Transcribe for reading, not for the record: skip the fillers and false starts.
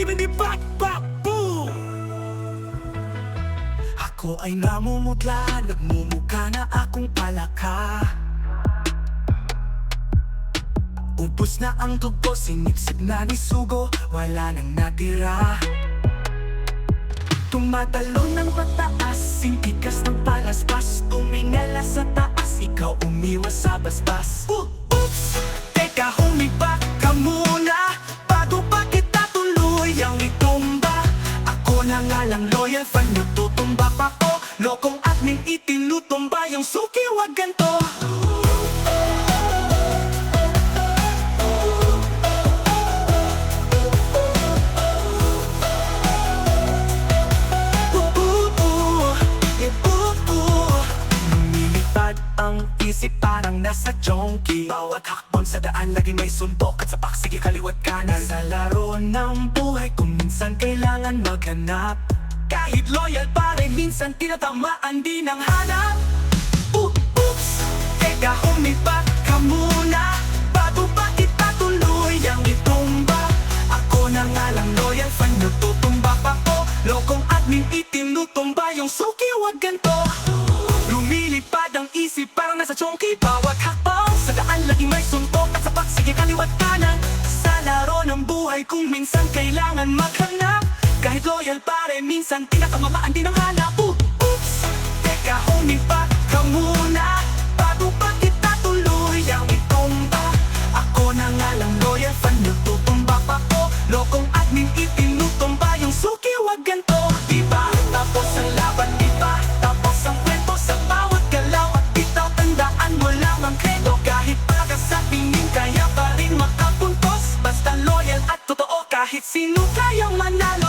Bibidi-bak-bak-boom! Ako ay namumutla, nagmumukha na akong palaka. Ubus na ang dugo, sinipsip na ni sugo, wala nang natira. Tumatalon ng pataas, sintikas ng palaspas. Tumingala sa taas, ikaw umiwas sa basbas. Oops! Teka, humibak ka muna bago pa kita tuluyang itumba. Ako na nga lang loyal fan, nagtutumba pa ko. Lokong admin itinutumba, yung suki wag ganto. Ang isip parang nasa chonky. Bawat hakbon sa daan lagi may suntok at sapak, sige kaliwat kanan. Sa laro ng buhay kung minsan kailangan maghanap. Kahit loyal pare minsan tinatamaan din ang hanap. Oops! Teka, humibak ka muna bago pa kita tuluyang itumba. Ako na nga lang loyal fan, nagtutumba pa ko. Lokong admin itinutumba, yung suki wag ganto. Lumilipad ang isip parang nasa chonky. Bawat hakbang sa daan lagi may suntok at sapak, sige kaliwat kanan. Sa laro ng buhay kung minsan kailangan maghanap. Kahit loyal pare minsan tinatamamaan din ang hanap. Oops! Teka, humibak ka muna bago pa kita tuluyang itumba. Ako na nga lang loyal fan, nagtutumba pa ko. Lokong admin itinutumba, yung suki wag ganto. Diba? Tapos ang laban, diba? Tapos ang kwento sa bawat galaw. At bitaw tandaan mo lang ang kredo. Kahit para sa piling kaya pa rin makapuntos. Basta loyal at totoo, kahit sino kayang manalo.